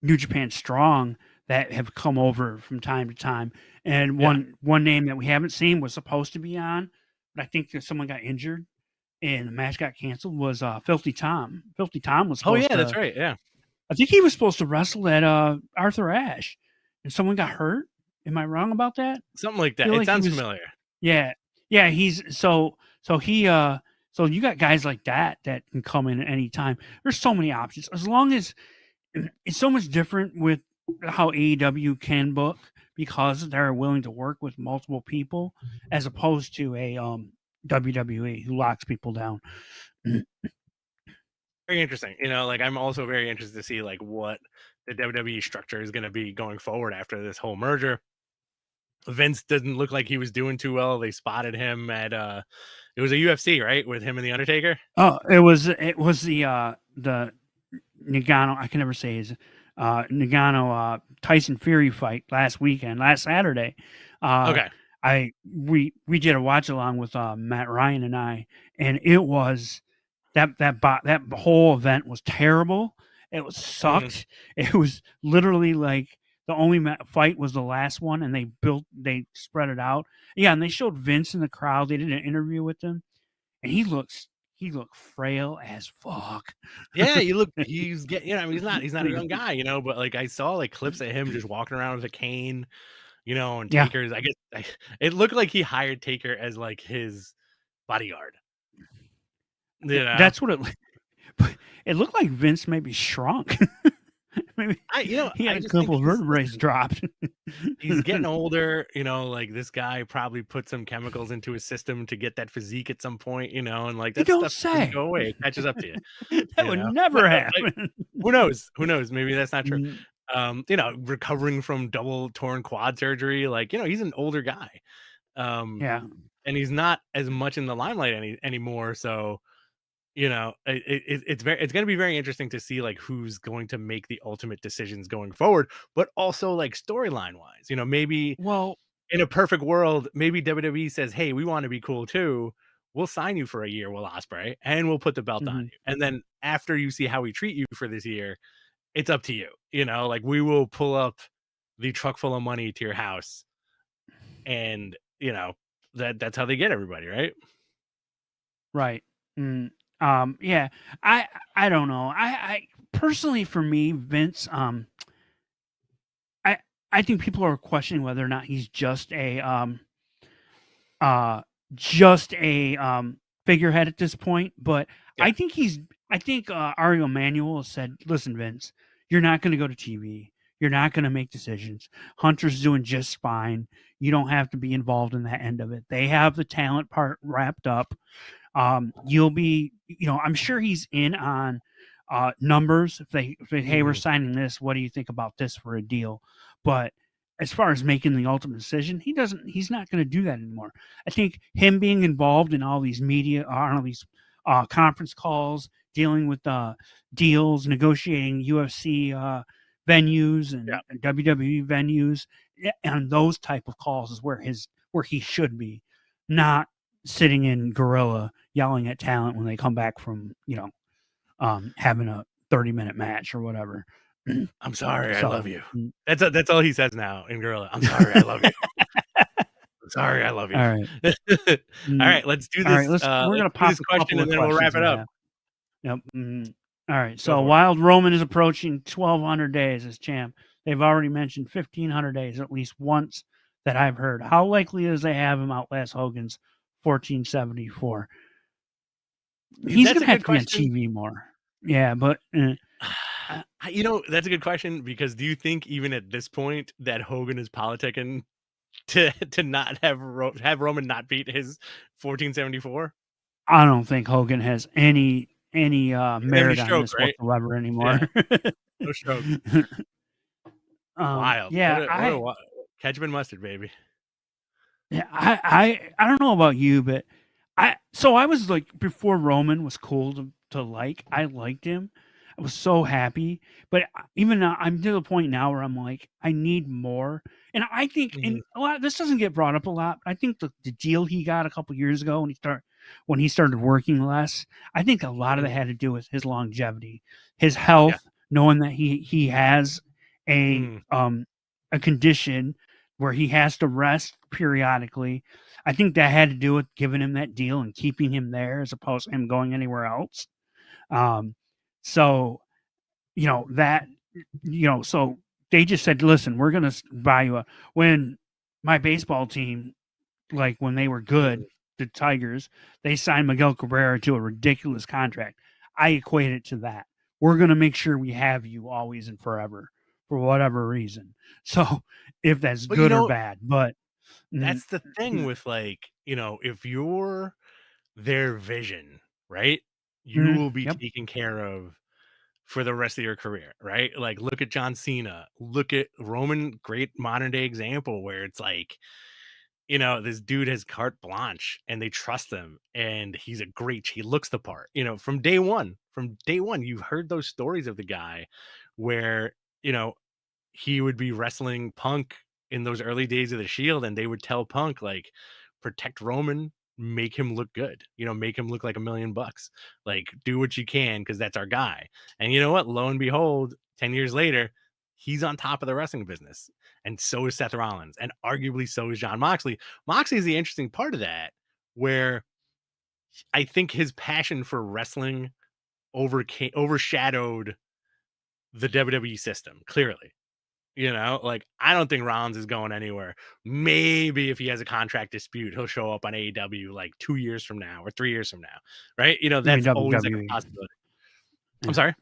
New Japan Strong that have come over from time to time. And Yeah. one name that we haven't seen was supposed to be on, but I think that someone got injured and the match got canceled was Filthy Tom. Filthy Tom was Oh supposed yeah, that's to right. Yeah. I think he was supposed to wrestle at Arthur Ashe, and someone got hurt. Am I wrong about that? Something like I that. feel It like he sounds was. familiar. Yeah, yeah. So you got guys like that that can come in at any time. There's so many options as long as it's so much different with how AEW can book because they're willing to work with multiple people as opposed to a WWE who locks people down. Very interesting. Like I'm also very interested to see like what the WWE structure is going to be going forward after this whole merger. Vince didn't look like he was doing too well. They spotted him at it was a UFC, right? With him and the Undertaker. Oh, it was the Nagano. I can never say his Nagano Tyson Fury fight last Saturday. Uh, Okay. we did a watch along with Matt Ryan and I, and it was that whole event was terrible. It was Mhm. sucked. It was literally like the only fight was the last one, and they spread it out. Yeah, and they showed Vince in the crowd. They did an interview with him, and he looked frail as fuck. Yeah, he's getting, I mean, he's not a young guy, but like I saw like clips of him just walking around with a cane, and Yeah, Taker's, I guess it looked like he hired Taker as like his bodyguard, you know. that's what it looked like. Vince maybe shrunk. Maybe he had I a just think couple of vertebrae dropped. he's getting older, like this guy probably put some chemicals into his system to get that physique at some point, and like You that don't stuff doesn't say. go away. It catches up to you, That would But never like, happen. who knows? Who knows? Maybe that's not true. recovering from double torn quad surgery. Like, he's an older guy. Um, Yeah. and he's not as much in the limelight anymore. So, it's going to be very interesting to see like who's going to make the ultimate decisions going forward, but also like storyline wise, maybe Well, in a perfect world, maybe WWE says, "Hey, we want to be cool too. We'll sign you for a year, Will Ospreay, and we'll put the belt on mhm, you. And then after you see how we treat you for this year, it's up to you. Like we will pull up the truck full of money to your house, and that's how they get everybody, right?" right. Mm, yeah. I I don't know. I personally, for me, Vince, I I think people are questioning whether or not he's uh just a figurehead at this point, but Yeah. I think he's I think Ari Emanuel said, "Listen, Vince, you're not going to go to TV. You're not going to make decisions. Hunter's doing just fine. You don't have to be involved in that end of it. They have the talent part wrapped up. You'll be, I'm sure he's in on numbers. If they, hey, we're Mhm. signing this. What do you think about this for a deal? But as far as making the ultimate decision, he's not going to do that anymore. I think him being involved in all these media, on all these conference calls, dealing with deals, negotiating UFC venues Yeah. and WWE venues, and those type of calls is where he should be, not sitting in gorilla yelling at talent when they come back from having a 30-minute match or whatever. "I'm sorry, I love So you." That's all he says now in Gorilla. "I'm sorry, I love you. I'm sorry, I love you." all right. All Mm, right, let's do all right, this. we're Let's gonna do pop this a question couple and of then we'll wrap questions it I up. have. Yep. All right. Go So for it. Wild Roman is approaching 1,200 days as champ. They've already mentioned 1,500 days at least once that I've heard. How likely is they have him outlast Hogan's 1474? He's That's gonna a have good to be on question. TV more. Yeah, but uh, That's a good question because do you think even at this point that Hogan is politicking to not have Roman not beat his 1474? I don't think Hogan has any And then he merit on stroked, this right? whatsoever anymore. Yeah, no strokes. Wild. Yeah, What a ketchup and mustard, baby. I don't know about you, but I was like before Roman was cool to like. I liked him. I was so happy, but even now I'm to the point now where I'm like I need more. And I think Mhm. and a lot this doesn't get brought up a lot. But I think the deal he got a couple years ago when he started working less, I think a lot of that Mhm. had to do with his longevity, his Yeah. health, knowing that he has a Mhm. um a condition where he has to rest periodically. I think that had to do with giving him that deal and keeping him there as opposed to him going anywhere else. Um, so that so they just said, "Listen, we're gonna buy you a." When my baseball team, like when they were good, Mhm. the Tigers, they signed Miguel Cabrera to a ridiculous contract. I equate it to that. We're gonna make sure we have you always and forever for whatever reason. So if that's But good or bad, but mm, that's the thing with like, if you're their vision, right? You will be yep. taken care of for the rest of your career, right? Like look at John Cena, look at Roman, great modern day example where it's like, this dude has carte blanche and they trust him and he looks the part, from day one, you've heard those stories of the guy where, you know, he would be wrestling Punk in those early days of the Shield, and they would tell Punk like, protect Roman, make him look good, make him look like $1 million, like do what you can because that's our guy. And you know what? Lo and behold, 10 years later, he's on top of the wrestling business, and so is Seth Rollins, and arguably so is John Moxley. Moxley is the interesting part of that, where I think his passion for wrestling overshadowed the WWE system clearly. Like I don't think Rollins is going anywhere. Maybe if he has a contract dispute, he'll show up on AEW like 2 years from now or 3 years from now, right? You mean That's always like a WWE? possibility. I'm Yeah. sorry.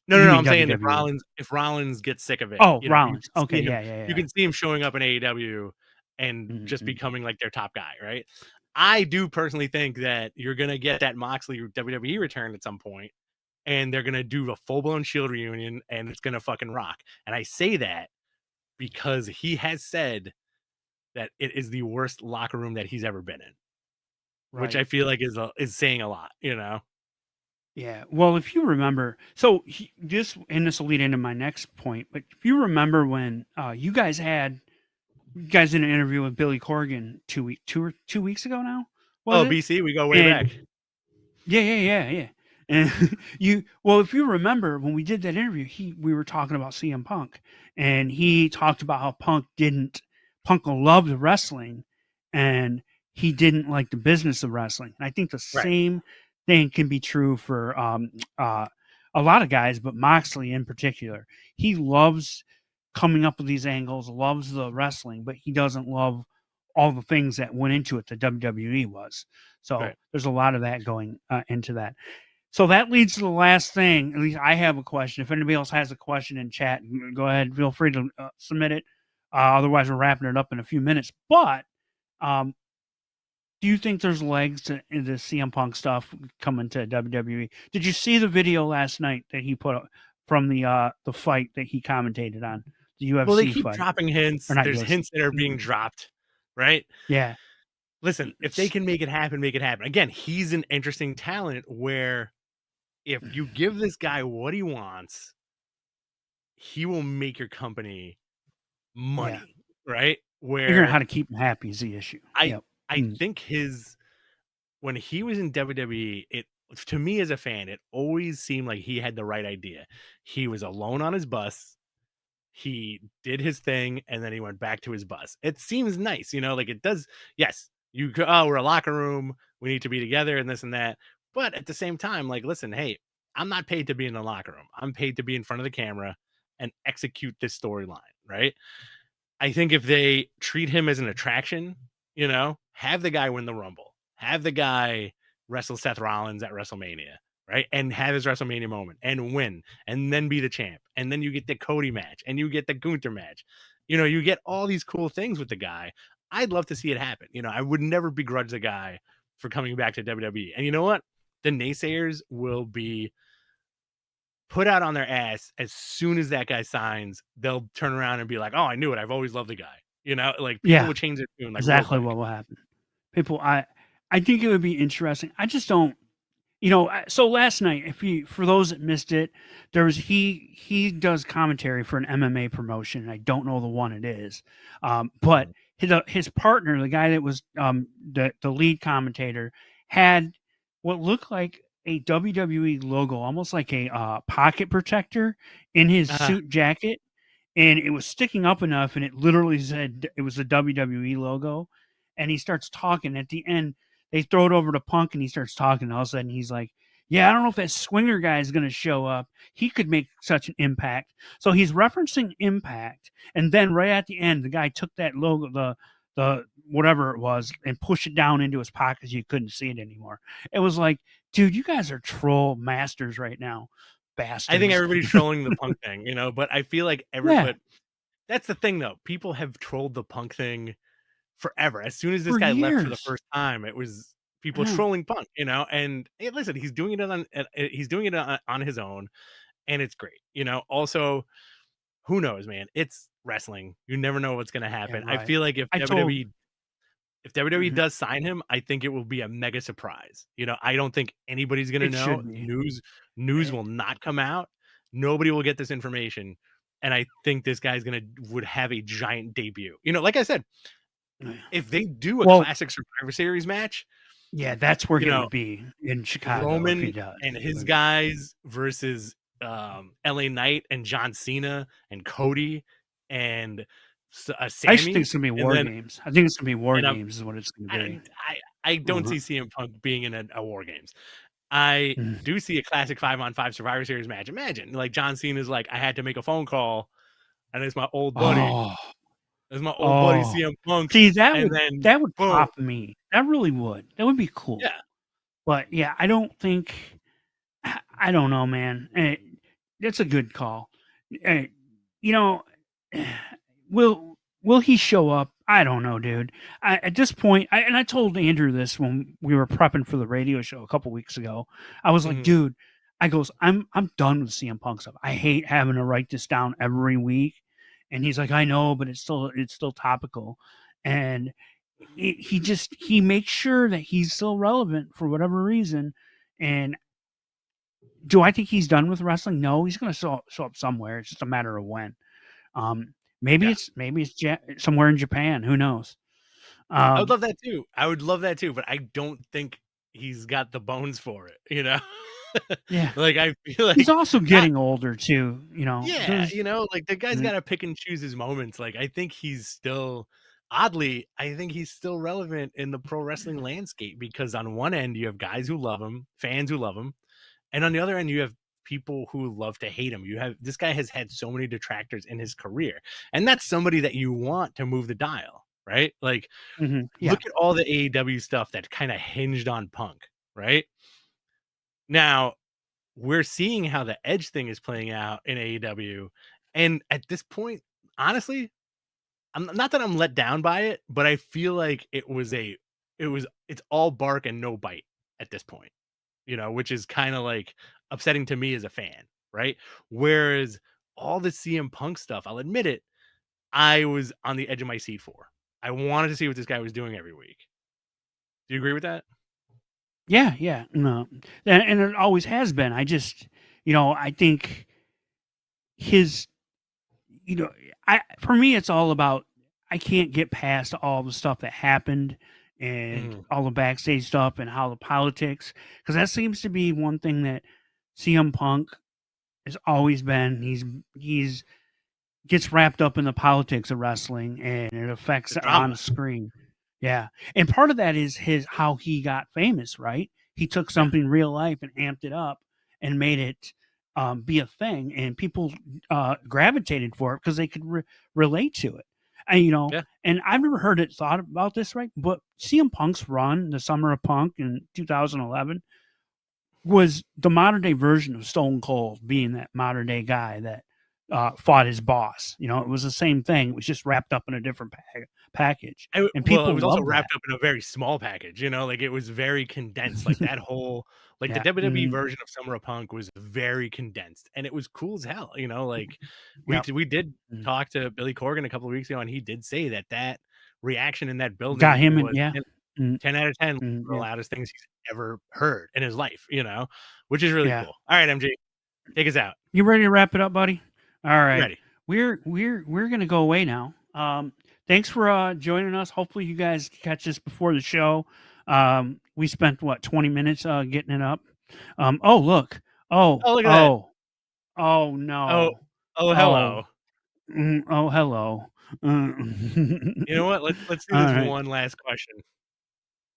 No, no, You no. mean I'm saying WWE? If Rollins gets sick of it, Oh, you Rollins. can Okay, see him. yeah, yeah, You yeah. can see him showing up in AEW and just Mhm. becoming like their top guy, right? I do personally think that you're gonna get that Moxley WWE return at some point, and they're gonna do a full-blown Shield reunion, and it's gonna fucking rock. And I say that because he has said that it is the worst locker room that he's ever been in, which I Right. feel like is saying a lot, you know? Yeah. Well, if you remember, so this and this will lead into my next point. But if you remember when you guys did an interview with Billy Corgan 2 weeks ago now, was Oh, it? BC, we go way And back. yeah. And if you remember when we did that interview, we were talking about CM Punk, and he talked about how Punk loved wrestling, and he didn't like the business of wrestling. And I think the Right, same thing can be true for a lot of guys, but Moxley in particular. He loves coming up with these angles, loves the wrestling, but he doesn't love all the things that went into it. The WWE was. So right. there's a lot of that going into that. So that leads to the last thing. At least I have a question. If anybody else has a question in chat, go ahead. Feel free to submit it. Otherwise, we're wrapping it up in a few minutes. But do you think there's legs to the CM Punk stuff coming to WWE? Did you see the video last night that he put up from the fight that he commentated on, the Well, they UFC keep fight, dropping or hints. not There's UFC? hints that are being dropped, right? Yeah, Listen, if they can make it happen, make it happen. Again, he's an interesting talent where if you give this guy what he wants, he will make your company yeah. money, right? Figuring out Where how to keep him happy is the issue. I Yep. I Mm. think his when he was in WWE, it to me as a fan, it always seemed like he had the right idea. He was alone on his bus. He did his thing and then he went back to his bus. It seems nice, you know, like it does. Yes, we're a locker room. We need to be together and this and that. But at the same time, like, listen, hey, I'm not paid to be in the locker room. I'm paid to be in front of the camera and execute this storyline, right? I think if they treat him as an attraction, you know, have the guy win the Rumble, have the guy wrestle Seth Rollins at WrestleMania, right? And have his WrestleMania moment and win and then be the champ. And then you get the Cody match and you get the Gunther match. You know, you get all these cool things with the guy. I'd love to see it happen. You know, I would never begrudge the guy for coming back to WWE. And you know what? The naysayers will be put out on their ass as soon as that guy signs. They'll turn around and be like, "Oh, I knew it. I've always loved the guy." You know, like people Yeah, will change their tune like real exactly quick. what will happen. People, I think it would be interesting. I just don't. So last night, if you for those that missed it, there was he does commentary for an MMA promotion. And I don't know the one it is, but Mhm. his partner, the guy that was the lead commentator, had what looked like a WWE logo, almost like a pocket protector in his Uh, suit jacket, and it was sticking up enough, and it literally said it was the WWE logo. And he starts talking at the end. They throw it over to Punk, and he starts talking. And all of a sudden, he's like, "Yeah, I don't know if that Swinger guy is going to show up. He could make such an impact." So he's referencing Impact, and then right at the end, the guy took that logo, the whatever it was, and pushed it down into his pocket so you couldn't see it anymore. It was like, dude, you guys are troll masters right now, I think bastards. everybody's trolling the Punk thing, you know, but I feel like Yeah, but that's the thing though. People have trolled the Punk thing forever. As soon as this for guy left for the years. first time, it was people Yeah, trolling Punk, you know. And hey, listen, he's doing it on his own, and it's great, you know. Also, who knows, man? It's wrestling. You never know what's going to yeah, happen. I right. feel like I told if WWE Mhm. does sign him, I think it will be a mega surprise. You know, I don't think anybody's going to It know. should be. News Eh, will not come out. Nobody will get this information, and I think this guy's would have a giant debut. You know, like I said, yeah. if they do a Well, classic Survivor Series match, yeah, that's where you he know, would be in Chicago if he Roman does. and his But guys versus LA Knight and John Cena and Cody and I actually think Sammy, it's gonna be and War then Games. I think it's gonna be War and Games is what it's gonna I, be. I don't Mhm. see CM Punk being in a War Games. I Mhm. do see a classic 5-on-5 Survivor Series match. Imagine like John Cena's like, I had to make a phone call, and it's my old buddy. Oh, It's my old buddy oh. CM Punk, See, and then that would boom, pop me. That really would. That would be cool. yeah. But, yeah, I don't think I don't know, man. That's a good call. Eh, you know, will he show up? I don't know, dude. At this point, and I told Andrew this when we were prepping for the radio show a couple weeks ago. I was like, Mhm. dude, I goes, I'm done with CM Punk stuff. I hate having to write this down every week. And he's like, I know, but it's still topical. And he makes sure that he's still relevant for whatever reason. And do I think he's done with wrestling? No, he's going to show up somewhere. It's just a matter of when. Maybe Yeah. it's somewhere in Japan. Who knows? I would love that too. I would love that too, but I don't think he's got the bones for it, you know? Yeah. Like, I feel like He's also not getting older too, you know. yeah, you know, like, the guy's Mhm. gotta pick and choose his moments. Like, I think he's still oddly, I think he's still relevant in the pro wrestling landscape because on one end, you have guys who love him, fans who love him, and on the other end, you have people who love to hate him. You have this guy has had so many detractors in his career, and that's somebody that you want to move the dial, right? Like, Yeah. look at all the AEW stuff that kinda hinged on Punk, right? Now, we're seeing how the Edge thing is playing out in AEW, and at this point, honestly, I'm not that I'm let down by it, but I feel like it's all bark and no bite at this point, you know, which is kind of like upsetting to me as a fan, right? Whereas all the CM Punk stuff, I'll admit it, I was on the edge of my seat for. I wanted to see what this guy was doing every week. Do you agree with that? Yeah. No. And it always has been. I just, I think his, for me, it's all about, I can't get past all the stuff that happened and Mhm. all the backstage stuff and how the politics, because that seems to be one thing that CM Punk has always been. He's gets wrapped up in the politics of wrestling and it affects The it on drama. the screen. Yeah. And part of that is how he got famous, right? He took Yeah. something real life and amped it up and made it be a thing, and people gravitated for it because they could relate to it. And Yeah. and I've never heard it thought about this, right? But CM Punk's run, the Summer of Punk in 2011, was the modern day version of Stone Cold being that modern day guy that fought his boss. It was the same thing. It was just wrapped up in a different package, and Well, it people was also love that. wrapped up in a very small package, you know, like, it was very condensed, like, that whole like, the Yeah. WWE version of Summer of Punk was very condensed, and it was cool as hell, you know, like, Yep. we did Mm. talk to Billy Corgan a couple of weeks ago, and he did say that that reaction in that Got building him in. was Yeah. 10 out of 10, one of the Yeah. loudest things he's ever heard in his life, you know, which is really Yeah. cool. Alright, MG, take us out. You ready to wrap it up, buddy? All I'm right. ready. We're gonna go away now. Thanks for joining us. Hopefully you guys catch this before the show. We spent what 20 minutes getting it up. Oh look. Oh, Oh, look at that. oh, oh Oh, no. oh, Oh, hello. oh hello. Uh, You know what? Let's do all this right. one last question.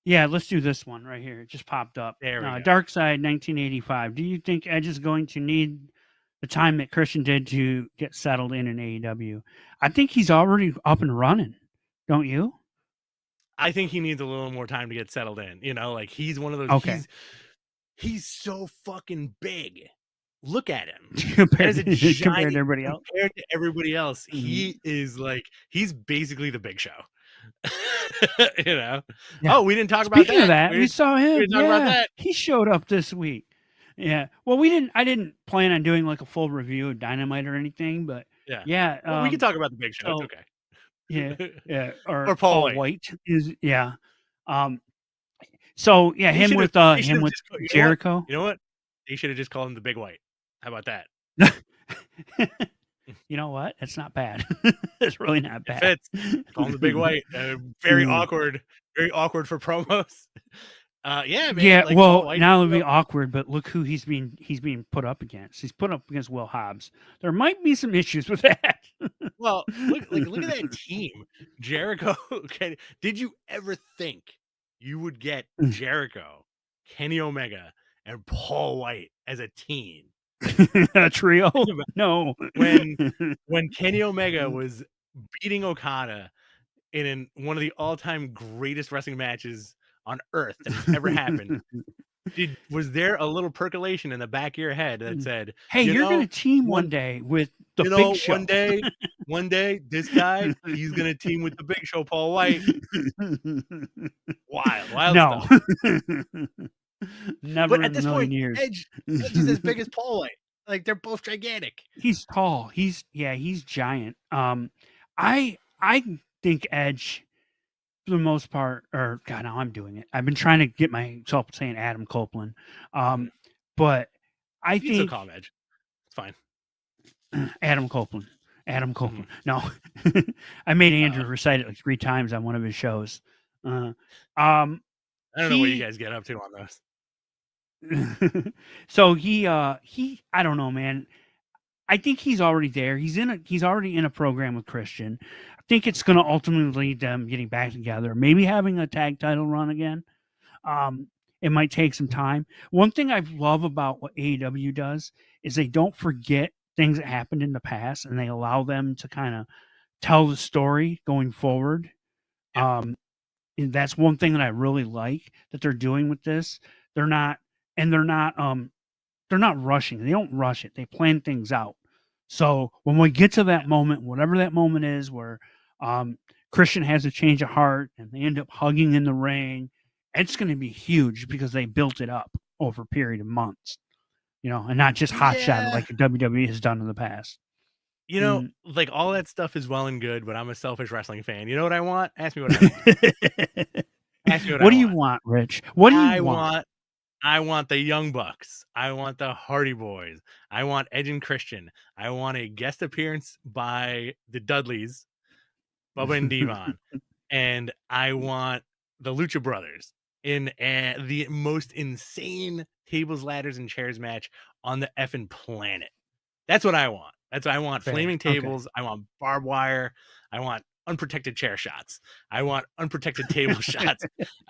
Yeah, let's do this one right here. It just popped up. There we go. Dark Side 1985. Do you think Edge is going to need the time that Christian did to get settled in AEW? I think he's already up and running. Don't you? I think he needs a little more time to get settled in, you know, like, he's one of those Okay. he's so fucking big. Look at him. That compared is a compared to giant everybody else. compared to everybody else, Mhm. he is, like he's basically the Big Show. You know? Yeah. Oh, we didn't talk about Speaking of that. that, we saw We him. didn't talk about Yeah, that. he showed up this week. Yeah. Well, we didn't. I didn't plan on doing like a full review of Dynamite or anything, but Yeah. yeah. Well, we can talk about the Big Show, it's So yeah, okay. yeah. Or Or Paul Paul White. White is yeah. Um. So yeah, They should him have with just you know what? Jericho. You know what? They should have just called him the Big White. How about that? You know what? It's not bad. It's really not It bad. fits. Call him the Big White. Mm. Very awkward for promos. Yeah, man, Yeah, like Paul well, White. now it'll be awkward, but look who he's being put up against. He's put up against Will Hobbs. There might be some issues with that. Well, look at that team. Jericho. Okay. Did you ever think you would get Jericho, Kenny Omega, and Paul White as a team? A trio? Think about No. when Kenny Omega was beating Okada one of the all-time greatest wrestling matches on earth that has ever happened. Was there a little percolation in the back of your head that said, Hey, you you're know, gonna team one one day with the Big Show. one day, this guy, he's gonna team with the Big Show, Paul White. Wild No. stuff. Never But in at a this million point, years. Edge is as big as Paul White. Like they're both gigantic. He's tall. He's giant. I think Edge for the most part, or God, now I'm doing it. I've been trying to get myself saying Adam Copeland. Mhm. But I You can still think call him Edge. It's fine. Adam Copeland. Adam Copeland. Mhm. No. I made Andrew Uh-oh. recite it like 3 times on one of his shows. I don't know what you He guys get up to on those. so he I don't know, man. I think he's already there. He's already in a program with Christian. I think it's going to ultimately lead them getting back together, maybe having a tag title run again. It might take some time. One thing I love about what AEW does is they don't forget things that happened in the past, and they allow them to kind of tell the story going forward. Yeah. And that's one thing that I really like that they're doing with this. They're not, and they're not rushing. They don't rush it. They plan things out. So when we get to that moment, whatever that moment is, where Christian has a change of heart and they end up hugging in the ring, it's going to be huge because they built it up over a period of months, and not just hot shot it Yeah. like the WWE has done in the past. Like all that stuff is well and good, but I'm a selfish wrestling fan. You know what I want? Ask me what I want. Ask me what I What do you want. want, Rich? What do you I want? want I want the Young Bucks. I want the Hardy Boys. I want Edge and Christian. I want a guest appearance by the Dudleys, Bubba and Devon. And I want the Lucha Brothers in the most insane tables, ladders, and chairs match on the effing planet. That's what I want. I want Fair. flaming Okay. tables. I want barbed wire. I want unprotected chair shots. I want unprotected table shots.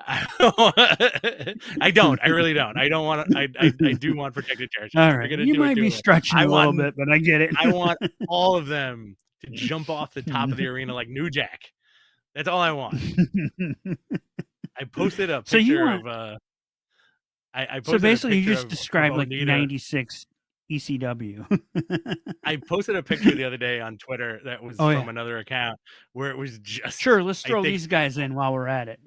I don't. I really don't. I don't want to. I do want protected chair shots. All If you're right. gonna You do might it, be do it. stretching I a little want. bit, but I get it. I want all of them to jump off the top of the arena like New Jack. That's all I want. I posted a So you picture want of I so posted a basically you picture just of described like Onita. 96 ECW. I posted a picture the other day on Twitter that was Oh, from yeah. another account where it was Sure, just, let's I throw think, these guys in while we're at it.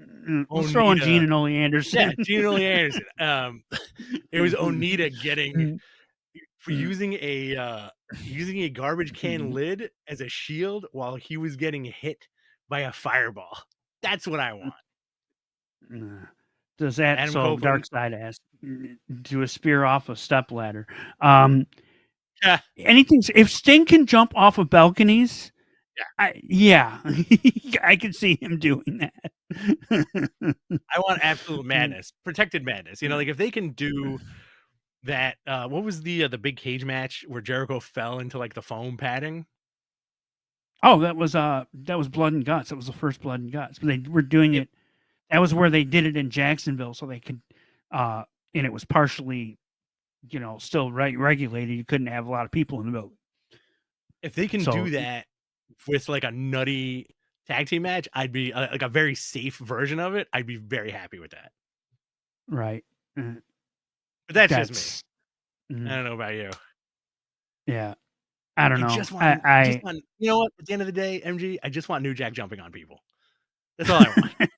Let's throw in Gene Onita. and Ole Yeah, Anderson. Gene and Ole Anderson. It was Onita getting for using a garbage can lid as a shield while he was getting hit by a fireball. That's what I want. Does that Adam so Copeland. Dark Side asked do a spear off a step ladder. Yeah. Anything if Sting can jump off of balconies, Yeah. I can see him doing that. I want absolute madness, protected madness. Like if they can do that. What was the big cage match where Jericho fell into like the foam padding? Oh, that was Blood and Guts. That was the first Blood and Guts. But they were doing it. That was where they did it in Jacksonville, so they could, and it was partially, still regulated. You couldn't have a lot of people in the building. If they can do that with like a nutty tag team match, I'd be like a very safe version of it. I'd be very happy with that. Right. But that's just me. I don't know about you. Yeah. I don't know. Just want, you know what? At the end of the day, MG, I just want New Jack jumping on people. That's all I want.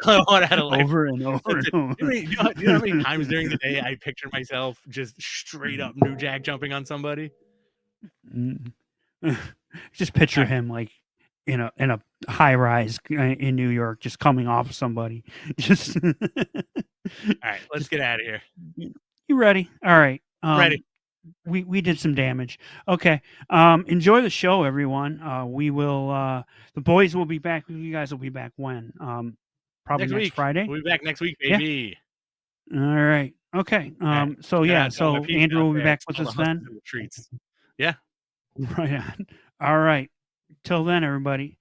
I want out of life. Over and over and over. Do you know how many times during the day I picture myself just straight up New Jack jumping on somebody? Just picture him like in a high rise in New York, just coming off somebody. Just all right, let's get out of here. You ready? All right. Ready. We did some damage. Okay. Enjoy the show, everyone. We will. The boys will be back. You guys will be back when? Probably next Friday. We'll be back next week, baby. Yeah. All right. Okay. So yeah. So Andrew will be back with us then. Treats. Yeah. Right on. All right. Till then, everybody.